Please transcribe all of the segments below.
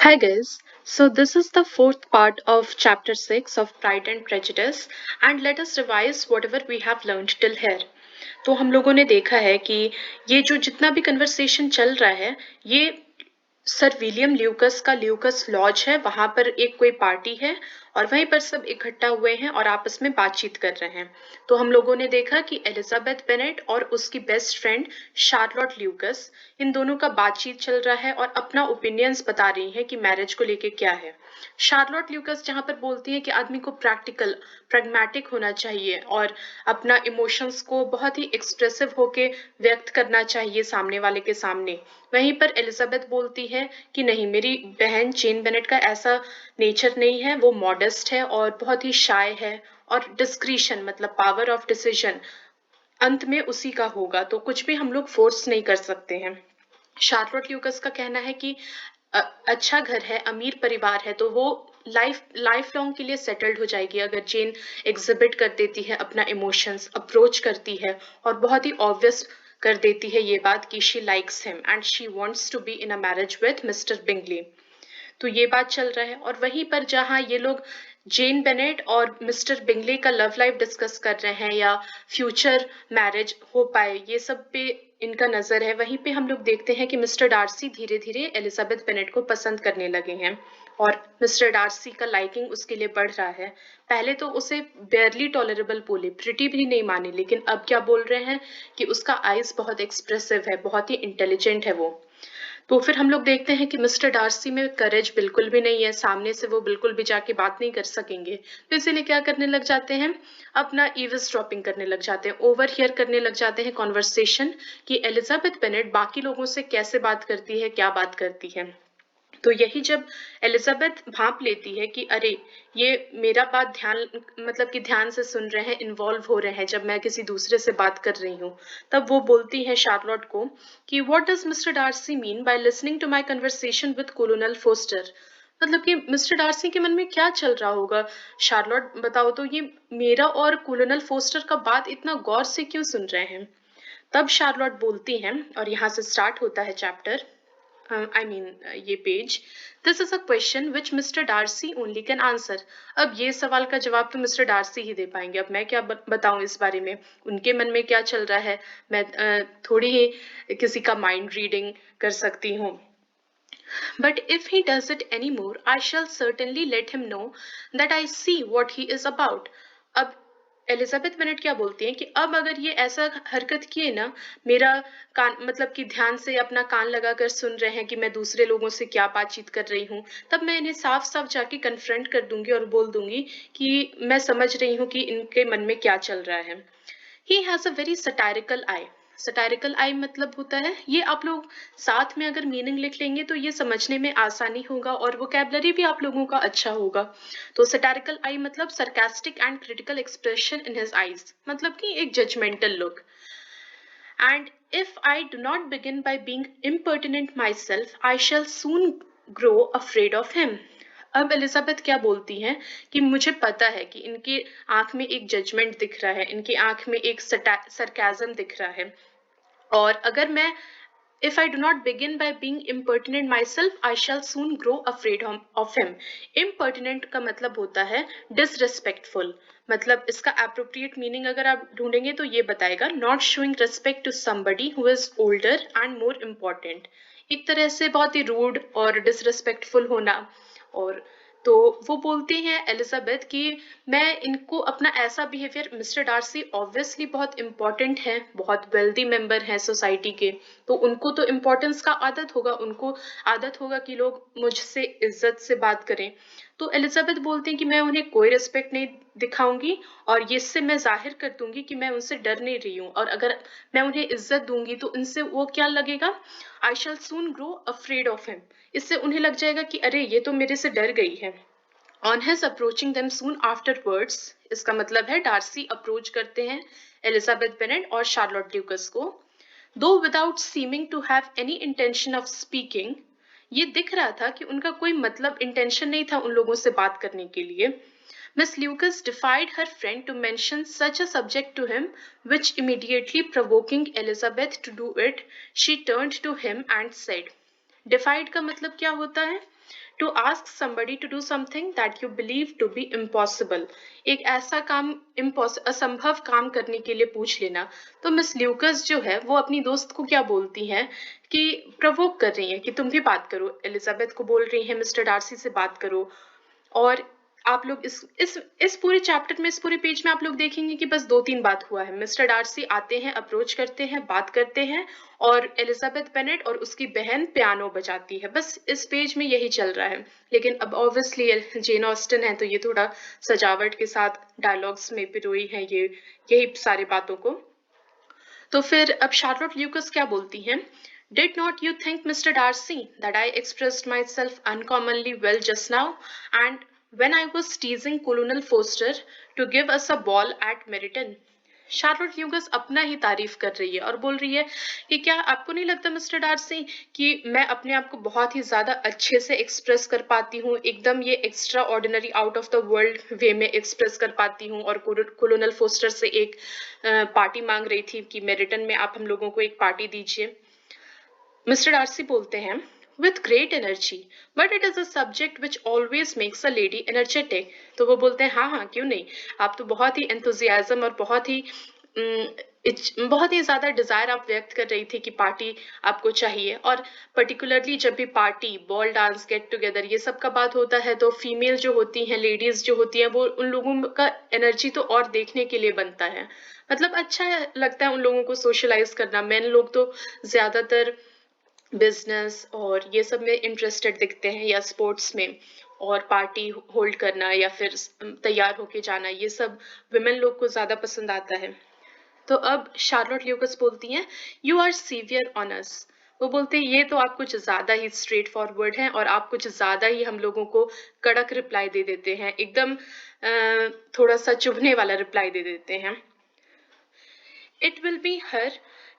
Hi guys, so this is the fourth part of chapter 6 of Pride and Prejudice and let us revise whatever we have learned till here. तो हम लोगों ने देखा है कि ये जो जितना भी कन्वर्सेशन चल रहा है ये सर विलियम ल्यूकस का ल्यूकस लॉज है, वहां पर एक कोई पार्टी है और वहीं पर सब इकट्ठा हुए हैं और आपस में बातचीत कर रहे हैं। तो हम लोगों ने देखा कि एलिजाबेथ बेनेट और उसकी बेस्ट फ्रेंड शार्लोट ल्यूकस, इन दोनों का बातचीत चल रहा है और अपना ओपिनियंस बता रही हैं कि मैरिज को लेके क्या है। शार्लोट ल्यूकस जहां पर बोलती है कि आदमी को प्रैक्टिकल प्रैग्मेटिक होना चाहिए और अपना इमोशंस को बहुत ही एक्सप्रेसिव होके व्यक्त करना चाहिए सामने वाले के सामने। वहीं पर एलिजाबेथ बोलती है कि नहीं, मेरी बहन जेन बेनेट का ऐसा नेचर नहीं है, वो मॉडेस्ट है और बहुत ही शाय है और डिस्क्रिशन मतलब पावर ऑफ डिसीजन अंत में उसी का होगा, तो कुछ भी हम लोग फोर्स नहीं कर सकते हैं। शार्लोट ल्यूकस का कहना है कि अच्छा घर है, अमीर परिवार है, तो वो लाइफ लाइफ लॉन्ग के लिए सेटल्ड हो जाएगी अगर जेन एग्जिबिट कर देती है अपना इमोशंस, अप्रोच करती है और बहुत ही ऑब्वियस कर देती है ये बात कि she likes him and she wants to be in a marriage with Mr Bingley. तो ये बात चल रहा है और वहीं पर जहाँ ये लोग जेन बेनेट और मिस्टर बिंगले का लव लाइफ डिस्कस कर रहे हैं या फ्यूचर मैरिज हो पाए, ये सब पे इनका नजर है। वहीं पे हम लोग देखते हैं कि मिस्टर डार्सी धीरे धीरे एलिजाबेथ बेनेट को पसंद करने लगे हैं और मिस्टर डार्सी का लाइकिंग उसके लिए बढ़ रहा है। पहले तो उसे बेयरली टॉलरेबल बोले, प्रिटी भी नहीं मानी, लेकिन अब क्या बोल रहे हैं कि उसका आइज बहुत एक्सप्रेसिव है, बहुत ही इंटेलिजेंट है वो। तो फिर हम लोग देखते हैं कि मिस्टर डार्सी में करेज बिल्कुल भी नहीं है, सामने से वो बिल्कुल भी जाके बात नहीं कर सकेंगे, तो इसीलिए क्या करने लग जाते हैं, अपना ईविस ड्रॉपिंग करने लग जाते हैं, ओवर हियर करने लग जाते हैं कॉन्वर्सेशन कि एलिजाबेथ बेनेट बाकी लोगों से कैसे बात करती है, क्या बात करती है। तो यही जब एलिजाबेथ भांप लेती है कि अरे, ये मेरा बात ध्यान मतलब कि ध्यान से सुन रहे हैं, इन्वॉल्व हो रहे हैं जब मैं किसी दूसरे से बात कर रही हूँ, तब वो बोलती है शार्लोट को कि what does Mr Darcy mean by listening to my conversation with Colonel Forster. मतलब कि मिस्टर डार्सी के मन में क्या चल रहा होगा, शार्लोट बताओ तो, ये मेरा और कोलोनल फोस्टर का बात इतना गौर से क्यों सुन रहे हैं। तब शार्लोट बोलती हैं और यहाँ से स्टार्ट होता है चैप्टर, ये page, this is a question which Mr Darcy only can answer. अब ये सवाल का जवाब तो मिस्टर डार्सी ही दे पाएंगे, अब मैं क्या बताऊं इस बारे में, उनके मन में क्या चल रहा है, मैं थोड़ी ही किसी का माइंड रीडिंग कर सकती हूँ। But if he does it anymore, I shall certainly let him know that I see what he is about. अब एलिजाबेथ बेनेट क्या बोलती हैं कि अब अगर ये ऐसा हरकत किए ना, मेरा कान मतलब कि ध्यान से अपना कान लगाकर सुन रहे हैं कि मैं दूसरे लोगों से क्या बातचीत कर रही हूँ, तब मैं इन्हें साफ साफ जाके कन्फ्रंट कर दूंगी और बोल दूंगी कि मैं समझ रही हूँ कि इनके मन में क्या चल रहा है। He has a very satirical eye. Satirical eye मतलब होता है, ये आप लोग साथ में अगर मीनिंग लिख लेंगे तो ये समझने में आसानी होगा और वोकेबलरी भी आप लोगों का अच्छा होगा। तो सटायरिकल आई मतलब sarcastic and critical expression in his eyes, मतलब कि एक judgmental look. And if I do not begin by being impertinent myself, I shall soon grow afraid of him. अब एलिजाबेथ क्या बोलती हैं कि मुझे पता है कि इनकी आंख में एक जजमेंट दिख रहा है, इनकी आंख में एक सरकाजम दिख रहा है, और अगर मैं if I do not begin by being impertinent myself, I shall soon grow afraid of him. Impertinent का मतलब होता है disrespectful, मतलब इसका appropriate meaning अगर आप ढूंढेंगे तो ये बताएगा not showing respect to somebody who is older and more important. एक तरह से बहुत ही rude और disrespectful होना। और तो वो बोलती हैं एलिजाबेथ कि मैं इनको अपना ऐसा बिहेवियर, मिस्टर डार्सी ऑब्वियसली बहुत इंपॉर्टेंट है, बहुत वेल्दी मेंबर हैं सोसाइटी के, तो उनको तो इम्पोर्टेंस का आदत होगा, उनको आदत होगा कि लोग मुझसे इज्जत से बात करें। तो एलिजाबेथ बोलती हैं कि मैं उन्हें कोई रिस्पेक्ट नहीं दिखाऊंगी और ये इससे मैं जाहिर कर दूंगी कि मैं उनसे डर नहीं रही हूँ, और अगर मैं उन्हें इज्जत दूंगी तो इनसे वो क्या लगेगा, आई शैल सून ग्रो अफ्रेड ऑफ हिम। इससे उन्हें लग जाएगा कि अरे, ये तो मेरे से डर गई है। On his approaching them soon afterwards, इसका मतलब है डार्सी अप्रोच करते हैं एलिजाबेथ बेनेट और शार्लोट ल्यूकस को, though without seeming to have any intention of speaking. ये दिख रहा था कि उनका कोई मतलब इंटेंशन नहीं था उन लोगों से बात करने के लिए। Miss Lucas defied her friend to mention such a subject to him, which immediately provoking Elizabeth to do it, she turned to him and said, डिफाइड का मतलब क्या होता है, to ask somebody to do something that you believe to be impossible. एक ऐसा काम असंभव काम करने के लिए पूछ लेना। तो मिस ल्यूकस जो है वो अपनी दोस्त को क्या बोलती हैं कि प्रवोक कर रही हैं कि तुम भी बात करो, एलिजाबेथ को बोल रही हैं मिस्टर डार्सी से बात करो। और आप लोग इस पूरे चैप्टर में, इस पूरे पेज में आप लोग देखेंगे कि बस 2-3 बात हुआ है। मिस्टर डार्सी आते हैं, अप्रोच करते हैं, बात करते हैं और एलिजाबेथ बेनेट और उसकी बहन पियानो बजाती है। बस इस पेज में यही चल रहा है। लेकिन अब ऑब्वियसली जेन ऑस्टन है तो ये थोड़ा सजावट के साथ डायलॉग्स में पिरोई है ये यही सारी बातों को। तो फिर अब शार्लोट ल्यूकस क्या बोलती हैं? Did not you think, Mr. Darcy, that I expressed myself uncommonly well just now? And when I was teasing Colonel Foster to give us a ball at Meryton? Charlotte Lucas अपना ही तारीफ कर रही है और बोल रही है कि क्या आपको नहीं लगता मिस्टर डार्सी कि मैं अपने आप को बहुत ही ज्यादा अच्छे से एक्सप्रेस कर पाती हूँ, एकदम ये extraordinary out of the world way में एक्सप्रेस कर पाती हूँ। और कोलोनल फोस्टर से एक पार्टी मांग रही थी कि मेरिटन में आप हम लोगों को एक पार्टी दीजिए। मिस्टर डार्सी बोलते हैं with great energy, but it is a subject which always makes a lady energetic. तो वो बोलते हैं हाँ हाँ क्यों नहीं, आप तो बहुत ही enthusiasm और बहुत ही ज्यादा डिजायर आप व्यक्त कर रही थी कि पार्टी आपको चाहिए। और पर्टिकुलरली जब भी party, ball dance, get together ये सब का बात होता है तो फीमेल जो होती हैं, लेडीज जो होती हैं, वो उन लोगों का एनर्जी तो और देखने के लिए बनता है। मतलब अच्छा लगता है उन लोगों को सोशलाइज करना। मेन लोग तो ज्यादातर बिजनेस और ये सब में इंटरेस्टेड दिखते हैं या स्पोर्ट्स में, और पार्टी होल्ड करना या फिर तैयार होके जाना ये सब विमेन लोग को ज्यादा पसंद आता है। तो अब शार्लोट ल्यूकस बोलती हैं you are severe on us. वो बोलते हैं ये तो आप कुछ ज्यादा ही स्ट्रेट फॉरवर्ड हैं और आप कुछ ज्यादा ही हम लोगों को कड़क रिप्लाई दे देते हैं, एकदम थोड़ा सा चुभने वाला रिप्लाई दे देते हैं। It will be her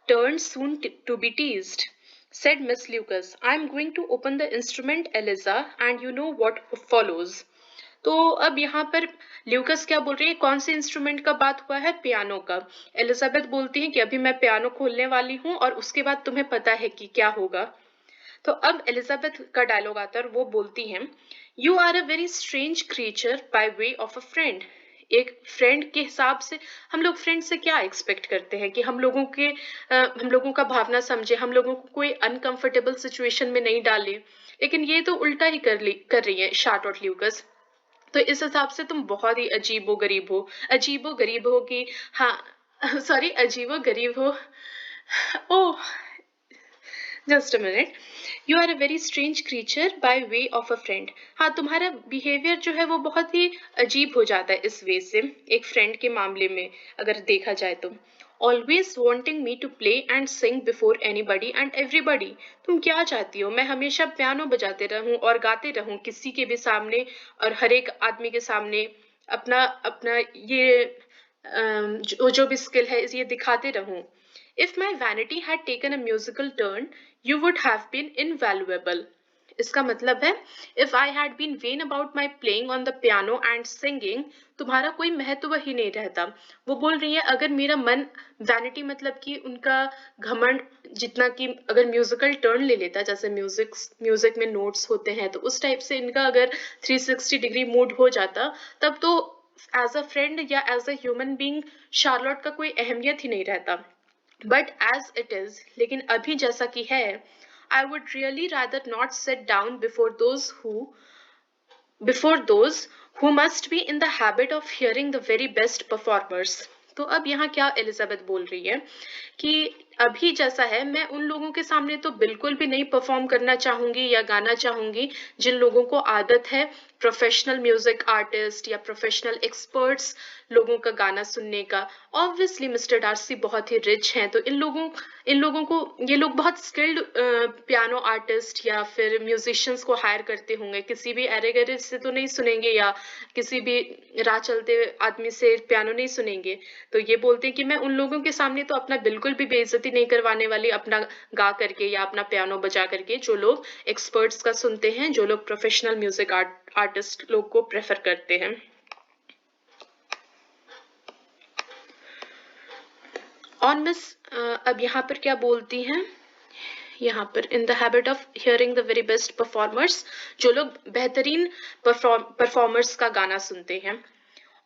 turn soon to be teased, said Miss Lucas. I am going to open the instrument, Eliza, and you know what follows. तो अब यहाँ पर ल्यूकस क्या बोल रही है, कौन से इंस्ट्रूमेंट का बात हुआ है? पियानो का। एलिजाबेथ बोलती है कि अभी मैं पियानो खोलने वाली हूँ और उसके बाद तुम्हें पता है कि क्या होगा। तो अब एलिजाबेथ का डायलॉग आता है और वो बोलती हैं you are a very strange creature by way of a friend. एक फ्रेंड के हिसाब से हम लोग फ्रेंड से क्या एक्सपेक्ट करते हैं कि हम लोगों का भावना समझे, हम लोगों को कोई अनकंफर्टेबल सिचुएशन में नहीं डाले। लेकिन ये तो उल्टा ही कर रही है शार्लोट ल्यूकस। तो इस हिसाब से तुम बहुत ही अजीबो गरीब हो कि हाँ सॉरी अजीबो गरीब हो। Oh just a minute, you are a very strange creature by way of a friend. हाँ तुम्हारा बिहेवियर जो है वो बहुत ही अजीब हो जाता है इस वे से, एक फ्रेंड के मामले में अगर देखा जाए तो। Always wanting me to play and sing before anybody and everybody. तुम क्या चाहती हो, मैं हमेशा पियानो बजाते रहूं और गाते रहूं किसी के भी सामने और हर एक आदमी के सामने अपना अपना ये जो भी स्किल है ये दिखाते रहूं। If my vanity had taken a musical turn, you would have been invaluable. इसका मतलब है if I had been vain about my playing on the piano and singing, तुम्हारा कोई महत्व ही नहीं रहता। वो बोल रही है अगर मेरा मन वैनिटी मतलब कि उनका घमंड जितना कि अगर म्यूजिकल टर्न ले लेता, जैसे म्यूजिक में नोट्स होते हैं तो उस टाइप से इनका अगर 360 डिग्री मूड हो जाता, तब तो एज अ फ्रेंड या as a human being Charlotte का कोई अहमियत ही नहीं रहता। बट एज इट इज, लेकिन अभी जैसा कि है, I would really rather not sit down before those who must be in the habit of hearing the very best performers. तो अब यहाँ क्या एलिजाबेथ बोल रही है कि अभी जैसा है मैं उन लोगों के सामने तो बिल्कुल भी नहीं परफॉर्म करना चाहूंगी या गाना चाहूंगी जिन लोगों को आदत है प्रोफेशनल म्यूजिक आर्टिस्ट या प्रोफेशनल एक्सपर्ट्स लोगों का गाना सुनने का। ऑब्वियसली मिस्टर डार्सी बहुत ही रिच हैं तो इन लोगों को ये लोग बहुत स्किल्ड पियानो आर्टिस्ट या फिर म्यूजिशियंस को हायर करते होंगे, किसी भी अरे गरे से तो नहीं सुनेंगे या किसी भी राह चलते आदमी से पियानो नहीं सुनेंगे। तो ये बोलते हैं कि मैं उन लोगों के सामने तो अपना बिल्कुल भी बेइज्जती नहीं करवाने वाली, अपना गा करके या अपना पियानो बजा करके, जो लोग एक्सपर्ट्स का सुनते हैं, जो लोग प्रोफेशनल म्यूजिक आर्टिस्ट लोग को प्रेफर करते हैं। और मिस अब यहाँ पर क्या बोलती हैं, यहाँ पर in the habit of hearing the very best performers, जो लोग बेहतरीन परफॉर्मर्स का गाना सुनते हैं.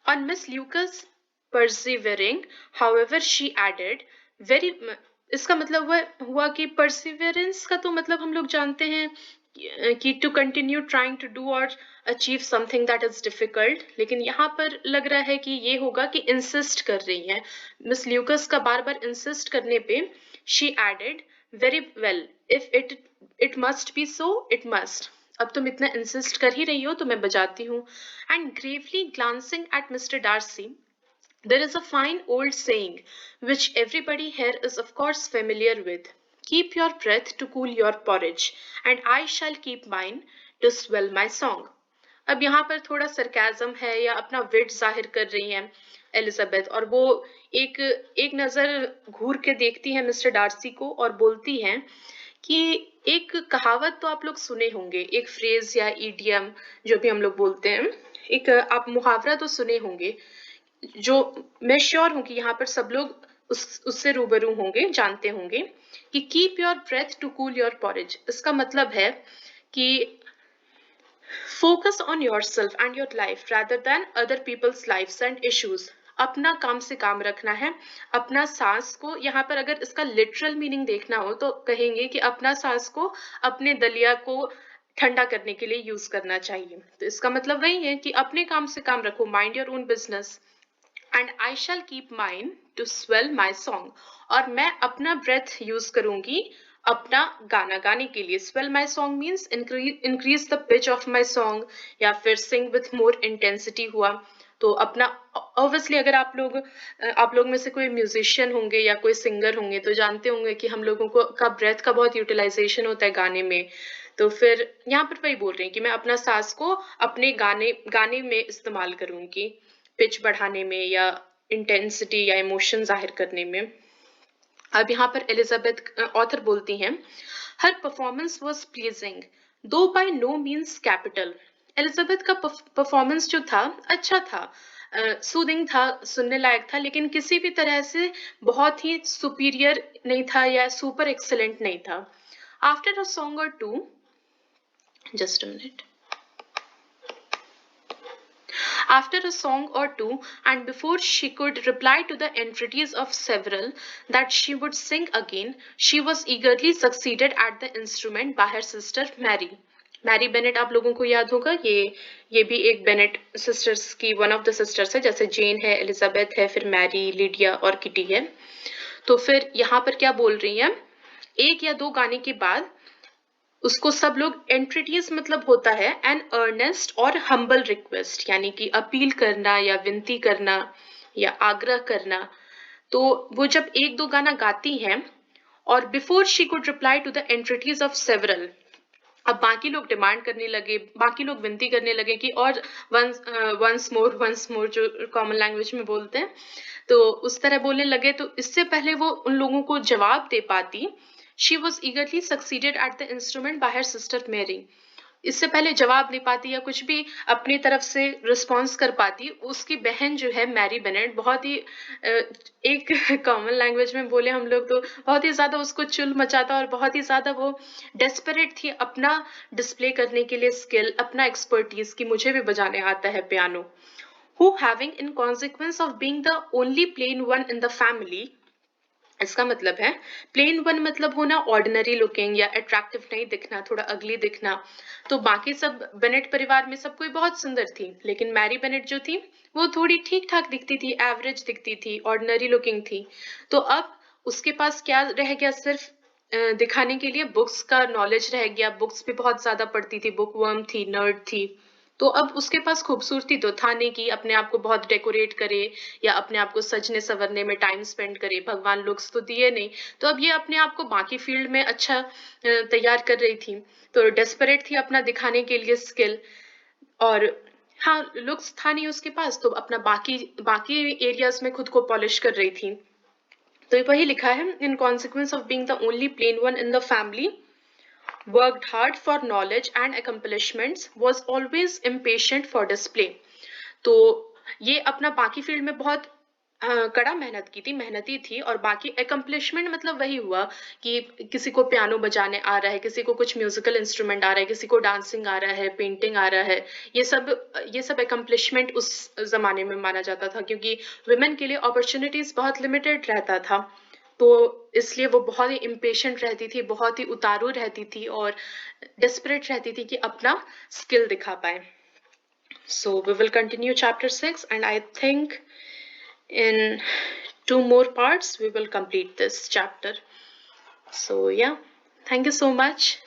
On Miss Lucas persevering, however, she added, very इसका मतलब हुआ कि perseverance का तो मतलब हम लोग जानते हैं कि to continue trying to do or achieve something that is difficult, लेकिन यहाँ पर लग रहा है कि ये होगा कि insist कर रही हैं. मिस ल्यूकस का बार बार insist करने पे she added, very well, if it must be so, it must. अब तुम इतना इंसिस्ट कर ही रही हो तो मैं बजाती हूँ. And gravely glancing at Mr Darcy, there is a fine old saying which everybody here is of course familiar with. Keep your breath to cool your porridge, and I shall keep mine to swell my song. अब यहाँ पर थोड़ा sarcasm है या अपना विट जाहिर कर रही हैं एलिजाबेथ, और वो एक एक नजर घूर के देखती है मिस्टर डार्सी को और बोलती हैं कि एक कहावत तो आप लोग सुने होंगे, एक फ्रेज या ईडियम जो भी हम लोग बोलते हैं, एक आप मुहावरा तो सुने होंगे, जो मैं श्योर हूं कि यहाँ पर सब लोग उससे रूबरू होंगे, जानते होंगे कि keep your breath to cool your porridge. इसका मतलब है कि focus on yourself and your life rather than other peoples lives and issues. अपना काम से काम रखना है, अपना सांस को, यहाँ पर अगर इसका लिटरल मीनिंग देखना हो तो कहेंगे कि अपना सांस को अपने दलिया को ठंडा करने के लिए यूज करना चाहिए. तो इसका मतलब वही है कि अपने काम से काम रखो, mind your own business. And I shall keep mine to swell my song, और मैं अपना ब्रेथ यूज करूंगी अपना गाना गाने के लिए. Swell my song means increase the pitch of my song, या फिर सिंग विथ मोर इंटेंसिटी हुआ. तो अपना ऑब्वियसली अगर आप लोग में से कोई म्यूजिशियन होंगे या कोई सिंगर होंगे तो जानते होंगे कि हम लोगों को का ब्रेथ का बहुत यूटिलाइजेशन होता है गाने में. तो फिर यहाँ पर वही बोल रही हैं कि मैं अपना सांस को अपने गाने में इस्तेमाल करूंगी, पिच बढ़ाने में या इंटेंसिटी या इमोशन जाहिर करने में. अब यहाँ पर एलिजाबेथ ऑथर बोलती हैं, her performance was pleasing though by no means capital. Elizabeth का परफॉर्मेंस जो था अच्छा था, सूदिंग था, सुनने लायक था, लेकिन किसी भी तरह से बहुत ही सुपीरियर नहीं था या सुपर एक्सेलेंट नहीं था. After a song or two, just a minute, after a song or two, and before she could reply to the entreaties of several that she would sing again, she was eagerly succeeded at the instrument by her sister Mary. Mary Bennet आप लोगों को याद होगा, ये भी एक Bennet sisters की one of the sisters है, जैसे जेन है, एलिजाबेथ है, फिर मैरी, लीडिया और किटी है. तो फिर यहाँ पर क्या बोल रही हैं, एक या दो गाने के बाद उसको सब लोग, एंट्रीटीज मतलब होता है एन अर्नेस्ट और हम्बल रिक्वेस्ट, यानी कि अपील करना या विनती करना या आग्रह करना. तो वो जब एक दो गाना गाती हैं और before she could reply to the entreaties of several, अब बाकी लोग डिमांड करने लगे, बाकी लोग विनती करने लगे कि और वंस मोर जो कॉमन लैंग्वेज में बोलते हैं, तो उस तरह बोलने लगे. तो इससे पहले वो उन लोगों को जवाब दे पाती, she was eagerly succeeded at the instrument by her sister Mary. इससे पहले जवाब दे पाती या कुछ भी अपनी तरफ से रिस्पॉन्स कर पाती, उसकी बहन जो है मैरी बेनेट बहुत ही एक कॉमन लैंग्वेज में बोले हम लोग तो बहुत ही ज्यादा उसको चुल मचाता और बहुत ही ज्यादा वो डेस्परेट थी अपना डिस्प्ले करने के लिए स्किल, अपना एक्सपर्टीज कि मुझे भी बजाने आता है piano. Who having in consequence of being the only plain one in the family, इसका मतलब है प्लेन वन मतलब होना ऑर्डिनरी लुकिंग या अट्रैक्टिव नहीं दिखना, थोड़ा अगली दिखना. तो बाकी सब बेनेट परिवार में सब कोई बहुत सुंदर थी, लेकिन मैरी बेनेट जो थी वो थोड़ी ठीक ठाक दिखती थी, एवरेज दिखती थी, ऑर्डिनरी लुकिंग थी. तो अब उसके पास क्या रह गया, सिर्फ दिखाने के लिए बुक्स का नॉलेज रह गया. बुक्स भी बहुत ज्यादा पढ़ती थी, बुक वर्म थी, नर्ड थी. तो अब उसके पास खूबसूरती तो था नहीं कि अपने आप को बहुत डेकोरेट करे या अपने आप को सजने संवरने में टाइम स्पेंड करे, भगवान लुक्स तो दिए नहीं. तो अब ये अपने आप को बाकी फील्ड में अच्छा तैयार कर रही थी, तो डेस्परेट थी अपना दिखाने के लिए स्किल, और हाँ लुक्स था नहीं उसके पास, तो अपना बाकी एरियाज में खुद को पॉलिश कर रही थी. तो वही लिखा है, in consequence of being the only plain one in the family, worked hard for knowledge and accomplishments, was always impatient for display. तो ये अपना बाकी फील्ड में बहुत कड़ा मेहनत की थी, मेहनती थी, और बाकी एकम्प्लिशमेंट मतलब वही हुआ कि किसी को पियानो बजाने आ रहा है, किसी को कुछ म्यूजिकल इंस्ट्रूमेंट आ रहा है, किसी को डांसिंग आ रहा है, पेंटिंग आ रहा है। ये सब ये सब एकम्प्लिशमेंट उस ज़माने में माना जाता था, क्योंकि वुमेन के लिए अपॉर्च्युनिटीज़ बहुत लिमिटेड रहता था। तो इसलिए वो बहुत ही इम्पेशेंट रहती थी, बहुत ही उतारू रहती थी और डेस्परेट रहती थी कि अपना स्किल दिखा पाएँ। So we will continue chapter 6, and I think in two more parts we will complete this chapter. So yeah, thank you so much.